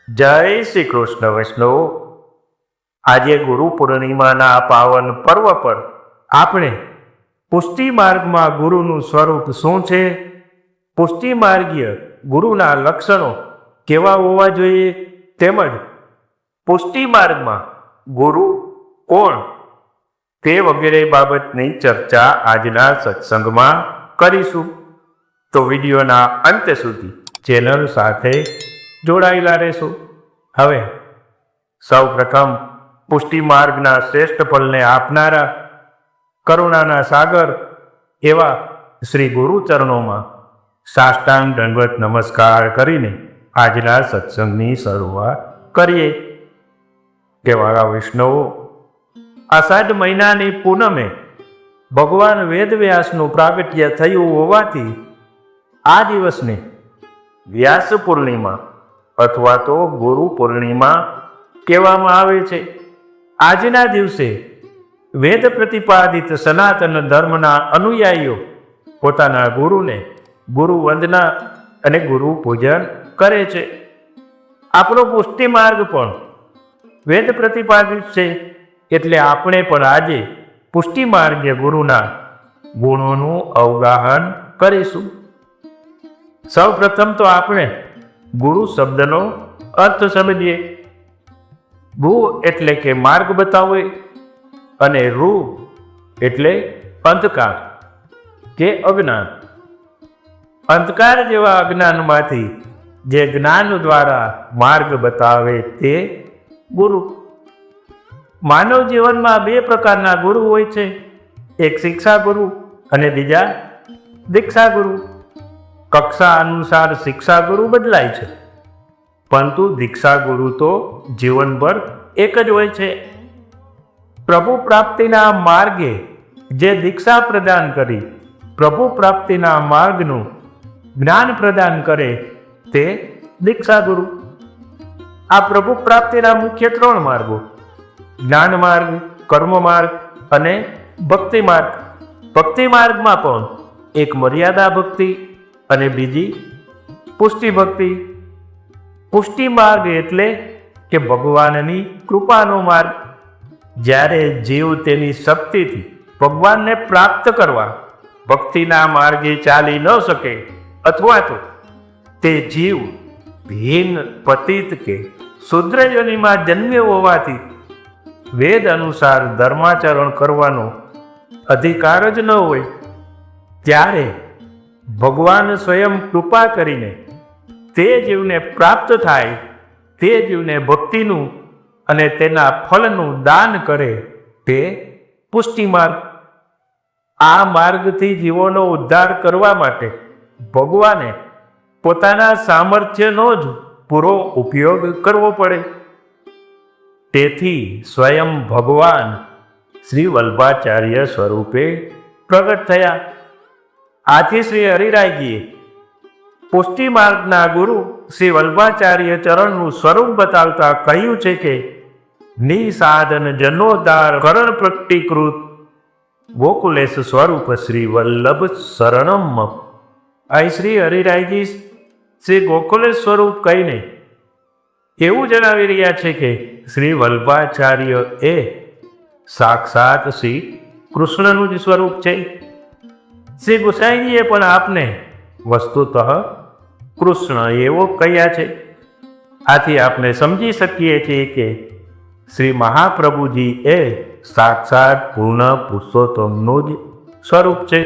જય શ્રી કૃષ્ણ વૈષ્ણવ। આજે ગુરુ પૂર્ણિમાના પાવન પર્વ પર આપણે પુષ્ટિ માર્ગમાં ગુરુનું સ્વરૂપ શું છે, પુષ્ટિ માર્ગીય ગુરુના લક્ષણો કેવા હોવા જોઈએ, તેમજ પુષ્ટિ માર્ગમાં ગુરુ કોણ તે વગેરે બાબતની ચર્ચા આજના સત્સંગમાં કરીશું। તો વિડીયોના અંત સુધી ચેનલ સાથે જોડાયેલા રહેશો। હવે સૌ પ્રથમ પુષ્ટિ માર્ગના શ્રેષ્ઠ ફળને આપનારા કરુણાના સાગર એવા શ્રી ગુરુ ચરણોમાં સાષ્ટાંગ દંડવત નમસ્કાર કરીને આજના સત્સંગની શરૂઆત કરીએ। કેવાળા વૈષ્ણવો, આષાઢ મહિનાની પૂનમે ભગવાન વેદવ્યાસનું પ્રાગટ્ય થયું હોવાથી આ દિવસને વ્યાસ પૂર્ણિમા અથવા તો ગુરુ પૂર્ણિમા કહેવામાં આવે છે। આજના દિવસે વેદ પ્રતિપાદિત સનાતન ધર્મના અનુયાયીઓ પોતાના ગુરુને ગુરુ વંદના અને ગુરુ પૂજન કરે છે। આપણો પુષ્ટિ માર્ગ પણ વેદ પ્રતિપાદિત છે, એટલે આપણે પણ આજે પુષ્ટિ માર્ગે ગુરુના ગુણોનું અવગાહન કરીશું। સૌ પ્રથમ તો આપણે ગુરુ શબ્દનો અર્થ સમજીએ। ગુ એટલે કે માર્ગ બતાવે અને રૂ એટલે અંધકાર કે અજ્ઞાન। અંધકાર જેવા અજ્ઞાનમાંથી જે જ્ઞાન દ્વારા માર્ગ બતાવે તે ગુરુ। માનવ જીવનમાં બે પ્રકારના ગુરુ હોય છે, એક શિક્ષા ગુરુ અને બીજા દીક્ષા ગુરુ। કક્ષા અનુસાર શિક્ષા ગુરુ બદલાય છે, પરંતુ દીક્ષા ગુરુ તો જીવનભર એક જ હોય છે। પ્રભુ પ્રાપ્તિના માર્ગે જે દીક્ષા પ્રદાન કરી પ્રભુ પ્રાપ્તિના માર્ગનું જ્ઞાન પ્રદાન કરે તે દીક્ષા ગુરુ। આ પ્રભુ પ્રાપ્તિના મુખ્ય ત્રણ માર્ગો જ્ઞાન માર્ગ, કર્મ માર્ગ અને ભક્તિ માર્ગ। ભક્તિ માર્ગમાં પણ એક મર્યાદા ભક્તિ અને બીજી પુષ્ટિ ભક્તિ। પુષ્ટિ માર્ગ એટલે કે ભગવાનની કૃપાનો માર્ગ। જ્યારે જીવ તેની શક્તિથી ભગવાનને પ્રાપ્ત કરવા ભક્તિના માર્ગે ચાલી ન શકે અથવા તો તે જીવ હીન, પતિત કે શુદ્ર યોનિમાં જન્મ્યો હોવાથી વેદ અનુસાર ધર્માચરણ કરવાનો અધિકાર જ ન હોય, ત્યારે ભગવાન સ્વયં કૃપા કરીને તે જીવને પ્રાપ્ત થાય, તે જીવને ભક્તિનું અને તેના ફળનું દાન કરે તે પુષ્ટિ માર્ગ। આ માર્ગથી જીવોનો ઉદ્ધાર કરવા માટે ભગવાને પોતાના સામર્થ્યનો જ પૂરો ઉપયોગ કરવો પડે। તેથી સ્વયં ભગવાન શ્રી વલ્ભાચાર્ય સ્વરૂપે પ્રગટ થયા। આથી શ્રી હરિરાયજીએ પુષ્ટિ માર્ગના ગુરુ શ્રી વલ્ભાચાર્ય ચરણનું સ્વરૂપ બતાવતા કહ્યું છે કે નિસાધન જનોદ્ધાર કરણ પ્રકટીકૃત ગોકુલેશ સ્વરૂપ શ્રી વલ્લભ શરણમ। અહીં શ્રી હરિરાયજી શ્રી ગોકુલેશ સ્વરૂપ કહીને એવું જણાવી રહ્યા છે કે શ્રી વલ્ભાચાર્ય એ સાક્ષાત શ્રી કૃષ્ણનું જ સ્વરૂપ છે। શ્રી ગુસાઈજીએ પણ આપને વસ્તુતઃ કૃષ્ણ એવો કહ્યા છે। આથી આપણે સમજી શકીએ છીએ કે શ્રી મહાપ્રભુજી એ સાક્ષાત પૂર્ણ પુરુષોત્તમનું જ સ્વરૂપ છે।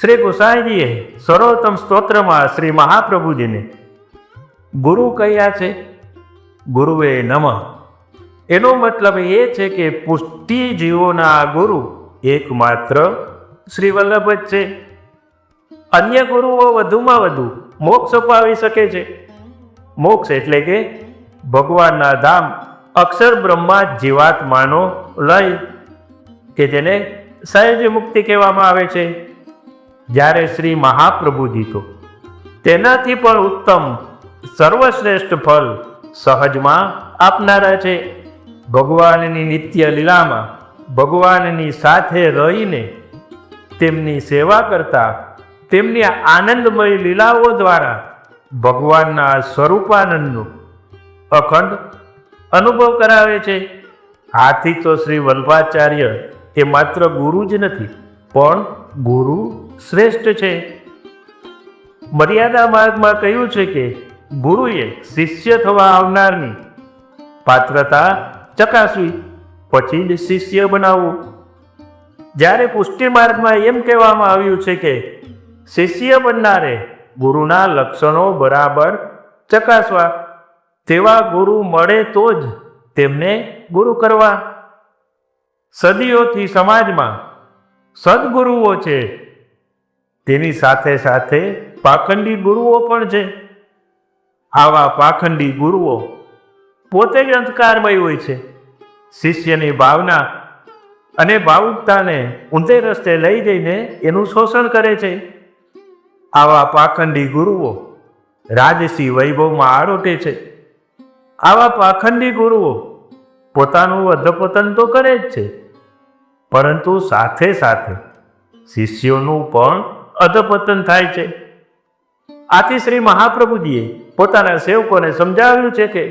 શ્રી ગુસાઈજીએ સર્વોત્તમ સ્તોત્રમાં શ્રી મહાપ્રભુજીને ગુરુ કહ્યા છે। ગુરુવે નમઃ એનો મતલબ એ છે કે પુષ્ટિ જીવોના ગુરુ એકમાત્ર શ્રી વલ્લભ જ છે। અન્ય ગુરુઓ વધુમાં વધુ મોક્ષ અપાવી શકે છે। મોક્ષ એટલે કે ભગવાનના ધામ અક્ષર બ્રહ્મા જીવાત્માનો લય કે જેને સહજ મુક્તિ કહેવામાં આવે છે। જ્યારે શ્રી મહાપ્રભુજી તો તેનાથી પણ ઉત્તમ સર્વશ્રેષ્ઠ ફળ સહજમાં આપનારા છે। ભગવાનની નિત્ય લીલામાં ભગવાનની સાથે રહીને તેમની સેવા કરતા તેમની આનંદમય લીલાઓ દ્વારા ભગવાનના સ્વરૂપાનંદનું અખંડ અનુભવ કરાવે છે. આથી તો શ્રી વલ્લભાચાર્ય એ માત્ર ગુરુ જ નથી, પણ ગુરુ શ્રેષ્ઠ છે. મર્યાદા માર્ગમાં કહ્યું છે કે ગુરુએ શિષ્ય થવા આવનારની પાત્રતા ચકાસવી, પછી જ શિષ્ય બનાવવું. જ્યારે પુષ્ટિ માર્ગમાં એમ કહેવામાં આવ્યું છે કે શિષ્ય બનનારે ગુરુના લક્ષણો બરાબર ચકાસવા, તેવા ગુરુ મળે તો જ તેમને ગુરુ કરવા. સદીઓથી સમાજમાં સદગુરુઓ છે, તેની સાથે સાથે પાખંડી ગુરુઓ પણ છે. આવા પાખંડી ગુરુઓ પોતે જ અંધકારમય હોય છે. શિષ્યની ભાવના અને ભાવુકતાને ઊંધે રસ્તે લઈ જઈને એનું શોષણ કરે છે. આવા પાખંડી ગુરુઓ રાજસી વૈભવમાં આરોટે છે. આવા પાખંડી ગુરુઓ પોતાનું અધપતન તો કરે જ છે, પરંતુ સાથે સાથે શિષ્યોનું પણ અધપતન થાય છે. આથી શ્રી મહાપ્રભુજીએ પોતાના સેવકોને સમજાવ્યું છે કે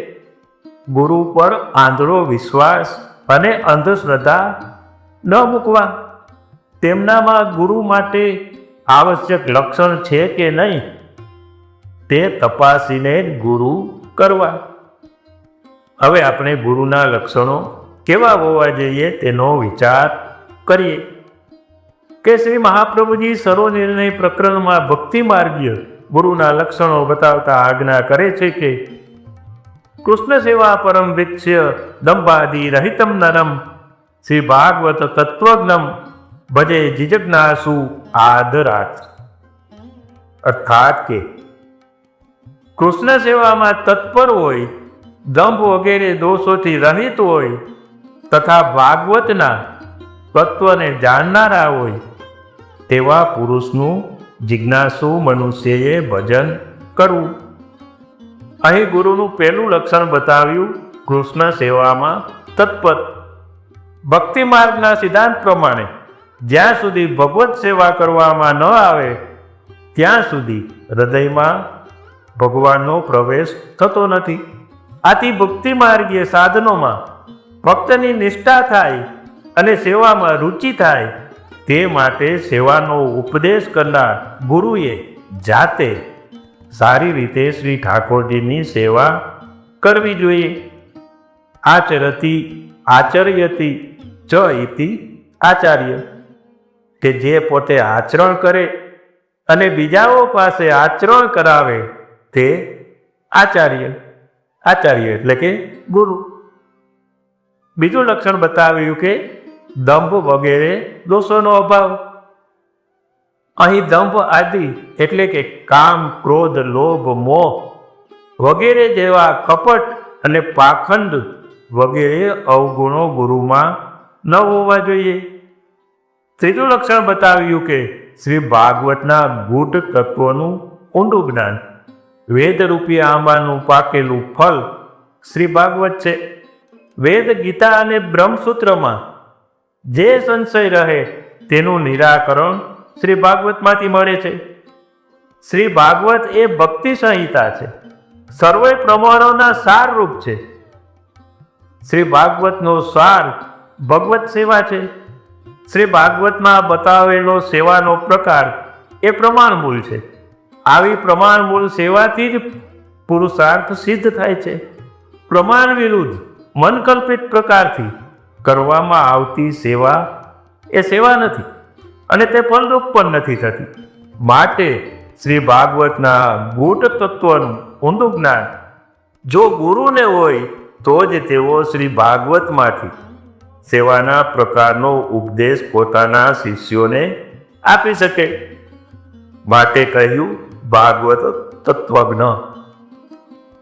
ગુરુ પર આંધળો વિશ્વાસ અને અંધશ્રદ્ધા ન મૂકવા. તેમનામાં ગુરુ માટે આવશ્યક લક્ષણ છે કે નહીં તે તપાસીને ગુરુ કરવા. હવે આપણે ગુરુના લક્ષણો કેવા હોવા જોઈએ તેનો વિચાર કરીએ કે શ્રી મહાપ્રભુજી સર્વનિર્ણય પ્રકરણમાં ભક્તિ માર્ગીય ગુરુના લક્ષણો બતાવતા આજ્ઞા કરે છે કે કૃષ્ણ સેવા પરમ વિક્ષ્ય દંભાદિ રહિતમ નરમ શ્રી ભાગવત તત્વજ્ઞમ ભજે જીજજ્ઞાસુ આદરાત. અર્થાત કે કૃષ્ણ સેવામાં તત્પર હોય, દંભ વગેરે દોષોથી રહિત હોય તથા ભાગવતના તત્વને જાણનારા હોય તેવા પુરુષનું જિજ્ઞાસુ મનુષ્યએ ભજન કરવું. અહીં ગુરુનું પહેલું લક્ષણ બતાવ્યું કૃષ્ણ સેવામાં તત્પર. ભક્તિ માર્ગના સિદ્ધાંત પ્રમાણે જ્યાં સુધી ભગવત સેવા કરવામાં ન આવે ત્યાં સુધી હૃદયમાં ભગવાનનો પ્રવેશ થતો નથી. આથી ભક્તિ માર્ગીય સાધનોમાં ભક્તની નિષ્ઠા થાય અને સેવામાં રુચિ થાય તે માટે સેવાનો ઉપદેશ કરનાર ગુરુએ જાતે સારી રીતે શ્રી ઠાકોરજીની સેવા કરવી જોઈએ. આચરતી આચર્યતી ચ ઇતિ આચાર્ય, કે જે પોતે આચરણ કરે અને બીજાઓ પાસે આચરણ કરાવે તે આચાર્ય. આચાર્ય એટલે કે ગુરુ. બીજું લક્ષણ બતાવ્યું કે દંભ વગેરે દોષોનો અભાવ. અહીં દંભ આદિ એટલે કે કામ, ક્રોધ, લોભ, મોહ વગેરે જેવા કપટ અને પાખંડ વગેરે અવગુણો ગુરુમાં ન હોવા જોઈએ. ત્રીજું લક્ષણ બતાવ્યું કે શ્રી ભાગવતના ગૂઢ તત્વોનું ઊંડું જ્ઞાન. વેદરૂપી આંબાનું પાકેલું ફળ શ્રી ભાગવત છે. વેદ, ગીતા અને બ્રહ્મસૂત્રમાં જે સંશય રહે તેનું નિરાકરણ શ્રી ભાગવતમાંથી મળે છે. શ્રી ભાગવત એ ભક્તિ સંહિતા છે, સર્વે પ્રમાણોના સારરૂપ છે. શ્રી ભાગવતનો સાર ભગવત સેવા છે. શ્રી ભાગવતમાં બતાવેલો સેવાનો પ્રકાર એ પ્રમાણમૂલ છે. આવી પ્રમાણમૂલ સેવાથી જ પુરુષાર્થ સિદ્ધ થાય છે. પ્રમાણ વિરુદ્ધ મનકલ્પિત પ્રકારથી કરવામાં આવતી સેવા એ સેવા નથી અને તે ફલરૂપ પણ નથી થતી. માટે શ્રી ભાગવતના ગૂઢ તત્વનું ઊંડું જ્ઞાન જો ગુરુને હોય તો જ તેઓ શ્રી ભાગવતમાંથી સેવાના પ્રકારનો ઉપદેશ પોતાના શિષ્યોને આપી શકે. માટે કહ્યું ભાગવત તત્વજ્ઞ.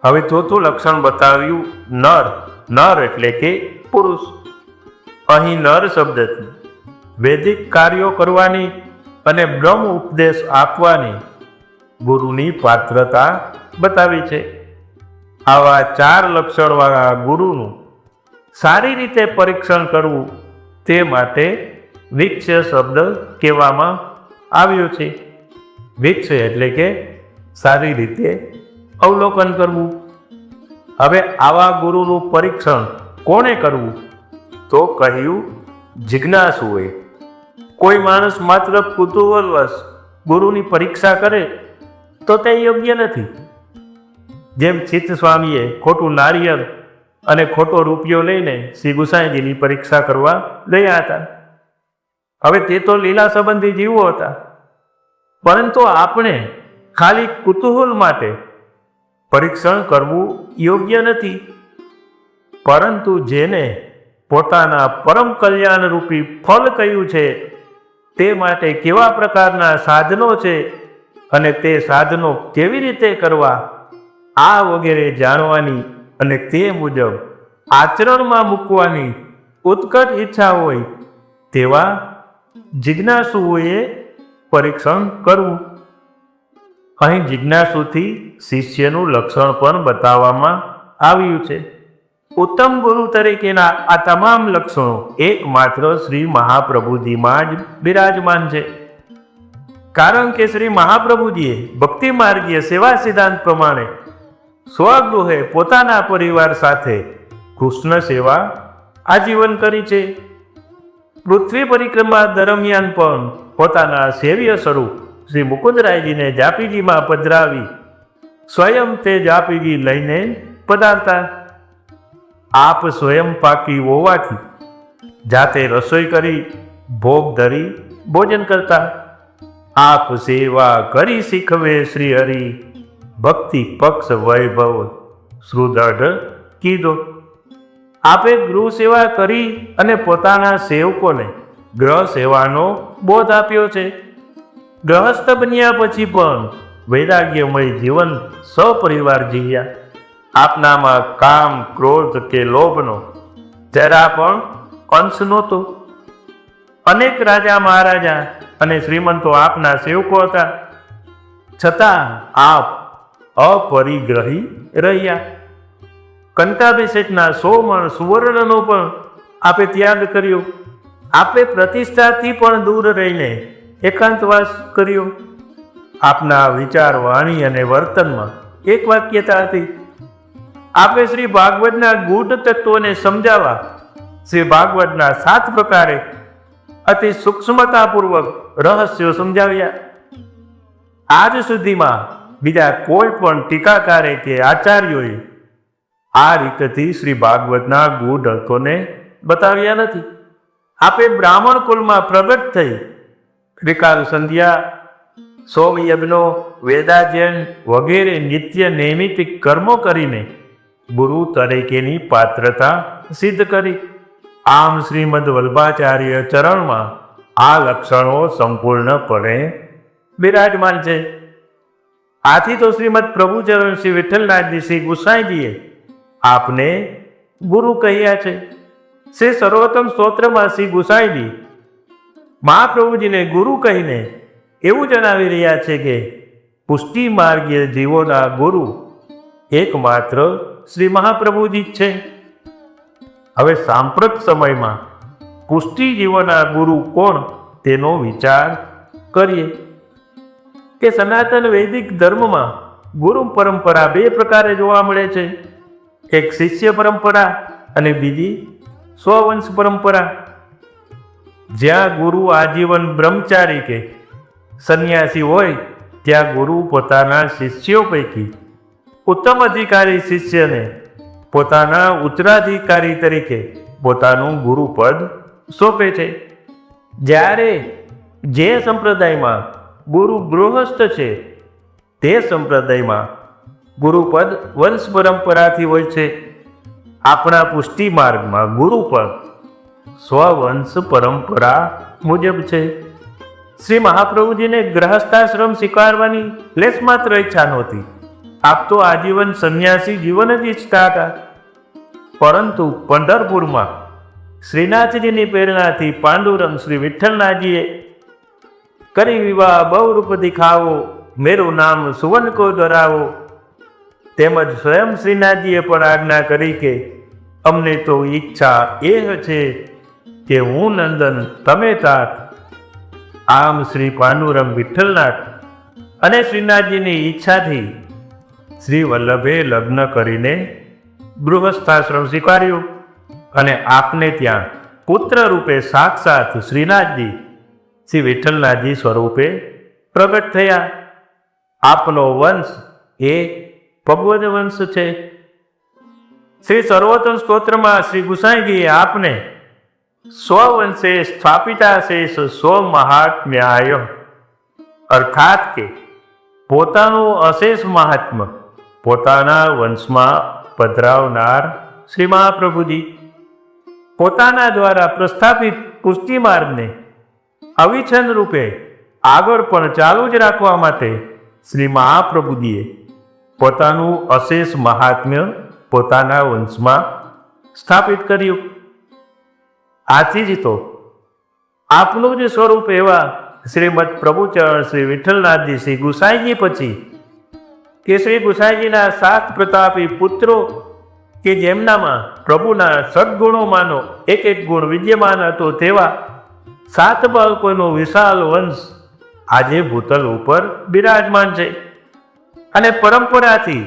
હવે ચોથું લક્ષણ બતાવ્યું નર. નર એટલે કે પુરુષ. અહીં નર શબ્દથી વૈદિક કાર્યો કરવાની અને બ્રહ્મ ઉપદેશ આપવાની ગુરુની પાત્રતા બતાવી છે. આવા 4 લક્ષણવાળા ગુરુનું સારી રીતે પરીક્ષણ કરવું તે માટે વિક્ષ શબ્દ કહેવામાં આવ્યો છે. વિક્ષ એટલે કે સારી રીતે અવલોકન કરવું. હવે આવા ગુરુનું પરીક્ષણ કોણે કરવું? તો કહ્યું જિજ્ઞાસુએ. કોઈ માણસ માત્ર કુતૂહલવશ ગુરુની પરીક્ષા કરે તો તે યોગ્ય નથી. જેમ ચિત્ત સ્વામીએ ખોટું નારિયેળ અને ખોટો રૂપિયો લઈને શ્રી ગુસાઈજીની પરીક્ષા કરવા ગયા હતા. હવે તે તો લીલા સંબંધી જીવો હતા, પરંતુ આપણે ખાલી કુતૂહલ માટે પરીક્ષણ કરવું યોગ્ય નથી. પરંતુ જેને પોતાના પરમ કલ્યાણરૂપી ફળ કહ્યું છે તે માટે કેવા પ્રકારના સાધનો છે અને તે સાધનો કેવી રીતે કરવા, આ વગેરે જાણવાની અને તે મુજબ આચરણમાં મૂકવાની ઉત્કટ ઈચ્છા હોય તેવા જિજ્ઞાસુઓએ પરીક્ષણ કરવું. અહીં જિજ્ઞાસુથી શિષ્યનું લક્ષણ પણ બતાવવામાં આવ્યું છે. ઉત્તમ ગુરુ તરીકેના આ તમામ લક્ષણો એકમાત્ર શ્રી મહાપ્રભુજીમાં જ બિરાજમાન છે. કારણ કે શ્રી મહાપ્રભુજીએ ભક્તિ માર્ગીય સેવા સિદ્ધાંત પ્રમાણે સ્વગૃહે પોતાના પરિવાર સાથે કૃષ્ણ સેવા આજીવન કરી છે. પૃથ્વી પરિક્રમા દરમિયાન પણ પોતાના સેવ્ય સ્વરૂપ શ્રી મુકુંદરાયજીને જાપીજીમાં પધરાવી સ્વયં તે જાપીજી લઈને પધારતા. આપ સ્વયં પાકી હોવાથી જાતે રસોઈ કરી ભોગ ધરી ભોજન કરતા. આપ સેવા કરી શીખવે શ્રી હરિ, ભક્તિ પક્ષ વૈભવ શ્રુદઢ કીધો. આપે ગૃહ સેવા કરી અને પોતાના સેવકોને ગ્રહ સેવાનો બોધ આપ્યો છે. ગ્રહસ્થ બન્યા પછી પણ વૈરાગ્યમય જીવન સપરિવાર જીવ્યા. આપનામાં કામ, ક્રોધ કે લોભનો જરા પણ અંશ નહોતો. અનેક રાજા મહારાજા અને શ્રીમંતો આપના સેવકો હતા, છતાં આપ અપરિગ્રહી રહ્યા. કંતાભિષેકના 100 મણ સુવર્ણનો પણ આપે ત્યાગ કર્યો. આપે પ્રતિષ્ઠાથી પણ દૂર રહીને એકાંતવાસ કર્યો. આપના વિચાર, વાણી અને વર્તનમાં એક વાક્યતા હતી. આપે શ્રી ભાગવતના ગૂઢ તત્વોને સમજાવવા શ્રી ભાગવતના 7 પ્રકારે અતિ સૂક્ષ્મતાપૂર્વક રહસ્યો સમજાવ્યા. આજ સુધીમાં બીજા કોઈ પણ ટીકાકારે કે આચાર્યોએ આ રીતથી શ્રી ભાગવતના ગૂઢ અર્થોને બતાવ્યા નથી. આપે બ્રાહ્મણ કુલમાં પ્રગટ થઈ ત્રિકાલ સંધ્યા, સોમયજ્ઞો, વેદાધ્યયન વગેરે નિત્ય નૈમિતિક કર્મો કરીને ગુરુ તરીકેની પાત્રતા સિદ્ધ કરી. આમ શ્રીમદ વલ્ભાચાર્ય ચરણમાં આ લક્ષણો સંપૂર્ણપણે બિરાજમાન છે. આથી તો શ્રીમદ પ્રભુચરણ શ્રી વિઠ્ઠલનાથજી શ્રી ગુસાઈજીએ આપને ગુરુ કહ્યા છે. શ્રી સર્વોત્તમ સ્તોત્રમાં શ્રી ગુસાઈજી મહાપ્રભુજીને ગુરુ કહીને એવું જણાવી રહ્યા છે કે પુષ્ટિ માર્ગીય જીવોના ગુરુ એકમાત્ર શ્રી મહાપ્રભુજી જ છે. હવે સાંપ્રત સમયમાં પુષ્ટિ જીવોના ગુરુ કોણ તેનો વિચાર કરીએ કે સનાતન વૈદિક ધર્મમાં ગુરુ પરંપરા 2 પ્રકારે જોવા મળે છે. એક શિષ્ય પરંપરા અને બીજી સ્વવંશ પરંપરા. જ્યાં ગુરુ આજીવન બ્રહ્મચારી કે સંન્યાસી હોય ત્યાં ગુરુ પોતાના શિષ્યો પૈકી ઉત્તમ અધિકારી શિષ્યને પોતાના ઉત્તરાધિકારી તરીકે પોતાનું ગુરુપદ સોંપે છે. જ્યારે જે સંપ્રદાયમાં ગુરુ ગૃહસ્થ છે તે સંપ્રદાયમાં ગુરુપદ વંશ પરંપરાથી હોય છે. આપણા પુષ્ટિ માર્ગમાં ગુરુપદ સ્વવંશ પરંપરા મુજબ છે. શ્રી મહાપ્રભુજીને ગ્રહસ્થાશ્રમ સ્વીકારવાની લેશ માત્ર ઈચ્છા નહોતી. આપ તો આજીવન સંન્યાસી જીવન જ ઈચ્છતા હતા. પરંતુ પંઢરપુરમાં શ્રીનાથજીની પ્રેરણાથી પાંડુરંગ શ્રી વિઠ્ઠલનાથજીએ કરી વિવાહ બહુરૂપ દિખાવો, મેરું નામ સુવન કો ધરાવો, તેમજ સ્વયં શ્રીનાથજીએ પણ આજ્ઞા કરી કે અમને તો ઈચ્છા એ છે કે હું નંદન તમે તાત. આમ શ્રી પાંડુરંગ વિઠ્ઠલનાથ અને શ્રીનાથજીની ઈચ્છાથી શ્રી વલ્લભે લગ્ન કરીને ગૃહસ્થાશ્રમ સ્વીકાર્યો અને આપને ત્યાં પુત્ર રૂપે સાક્ષાત શ્રીનાથજી શ્રી વિઠ્ઠલનાથજી સ્વરૂપે પ્રગટ થયા. આપનો વંશ એ ભગવદ વંશ છે. શ્રી સર્વોત્તમ સ્તોત્રમાં શ્રી ગુસાઈજીએ આપને સ્વવંશે સ્થાપિતા શેષ સ્વ મહાત્મ્યાય અર્થાત કે પોતાનું અશેષ મહાત્મ્ય પોતાના વંશમાં પધરાવનાર શ્રી મહાપ્રભુજી પોતાના દ્વારા પ્રસ્થાપિત પુષ્ટિ માર્ગને અવિચ્છિન્ન રૂપે આગળ પણ ચાલુ જ રાખવા માટે શ્રી મહાપ્રભુજીએ પોતાનું અશેષ મહાત્મ્ય પોતાના વંશમાં સ્થાપિત કર્યું. આથી જ તો આપનું જ સ્વરૂપ એવા શ્રીમદ પ્રભુચરણ શ્રી વિઠ્ઠલનાથજી શ્રી ગુસાઈજી પછી કે શ્રી ગુસાઈજીના 7 પ્રતાપી પુત્રો કે જેમનામાં પ્રભુના સદગુણોમાંનો એક ગુણ વિદ્યમાન હતો તેવા 7 બાળકોનો વિશાળ વંશ આજે ભૂતલ ઉપર બિરાજમાન છે. અને પરંપરાથી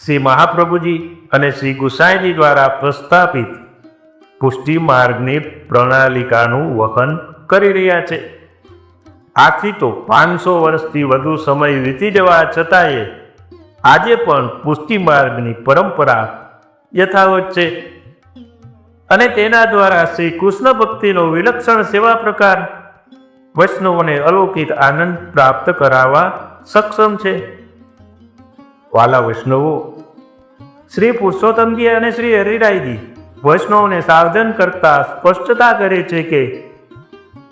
શ્રી મહાપ્રભુજી અને શ્રી ગુસાઈજી દ્વારા પ્રસ્થાપિત પુષ્ટિ માર્ગની પ્રણાલિકાનું વહન કરી રહ્યા છે. આથી તો 500 વર્ષથી વધુ સમય વીતી જવા છતાંય આજે પણ પુષ્ટિ માર્ગની પરંપરા યથાવત છે અને તેના દ્વારા શ્રી કૃષ્ણ ભક્તિનો વિલક્ષણ સેવા પ્રકાર વૈષ્ણવોને અલૌકિક આનંદ પ્રાપ્ત કરાવવા સક્ષમ છે. વાલા વૈષ્ણવો, શ્રી પુરુષોત્તમજી અને શ્રી હરિરાયજી વૈષ્ણવને સાવધાન કરતા સ્પષ્ટતા કરે છે કે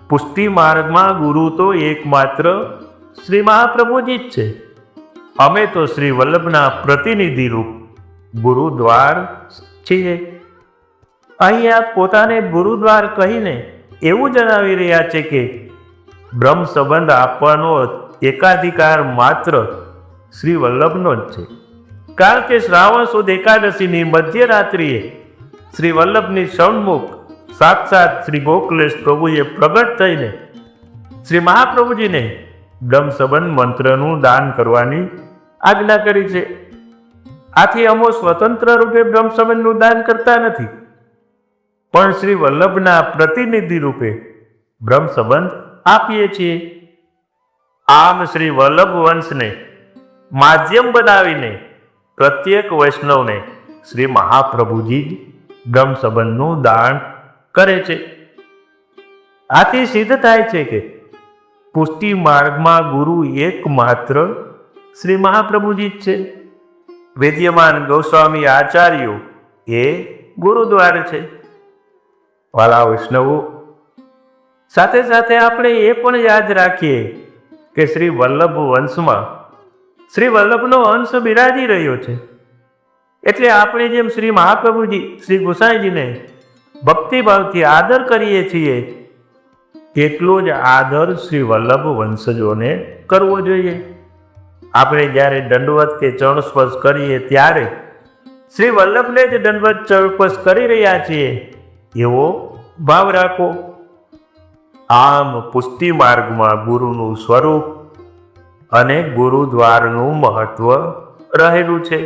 પુષ્ટિ માર્ગમાં ગુરુ તો એકમાત્ર શ્રી મહાપ્રભુજી જ છે. અમે તો શ્રી વલ્લભના પ્રતિનિધિ રૂપ ગુરુદ્વાર છીએ. અહીં આપ પોતાને ગુરુદ્વાર કહીને એવું જણાવી રહ્યા છે કે બ્રહ્મ સંબંધ આપવાનો એકાધિકાર માત્ર શ્રી વલ્લભનો જ છે. કારણ કે શ્રાવણ સુદ એકાદશીની મધ્યરાત્રિએ શ્રી વલ્લભની સન્મુખ સાક્ષાત શ્રી ગોકલેશ પ્રભુએ પ્રગટ થઈને શ્રી મહાપ્રભુજીને બ્રહ્મ સંબંધ મંત્રનું દાન કરવાની આજ્ઞા કરી છે. આથી અમો સ્વતંત્ર રૂપે બ્રહ્મ સંબંધનું દાન કરતા નથી, પણ શ્રી વલ્લભના પ્રતિનિધિ રૂપે બ્રહ્મ સંબંધ આપીએ છીએ. આમ શ્રી વલ્લભ વંશને માધ્યમ બનાવીને પ્રત્યેક વૈષ્ણવને શ્રી મહાપ્રભુજી બ્રહ્મ સંબંધનું દાન કરે છે. આથી સિદ્ધ થાય છે કે પુષ્ટિ માર્ગમાં ગુરુ એકમાત્ર શ્રી મહાપ્રભુજી જ છે. વિદ્યમાન ગોસ્વામી આચાર્યો એ ગુરુદ્વાર છે. વાલા વૈષ્ણવો, સાથે સાથે આપણે એ પણ યાદ રાખીએ કે શ્રી વલ્લભ વંશમાં શ્રી વલ્લભનો અંશ બિરાજી રહ્યો છે. એટલે આપણે જેમ શ્રી મહાપ્રભુજી શ્રી ગુસાઈજીને ભક્તિભાવથી આદર કરીએ છીએ તેટલો જ આદર શ્રી વલ્લભ વંશજોને કરવો જોઈએ. આપણે જ્યારે દંડવત કે ચરણસ્પર્શ કરીએ ત્યારે શ્રી વલ્લભને જ દંડવત ચરણસ્પર્શ કરી રહ્યા છીએ એવો ભાવ રાખો. આમ પુષ્ટિ માર્ગમાં ગુરુનું સ્વરૂપ અને ગુરુદ્વારનું મહત્વ રહેલું છે.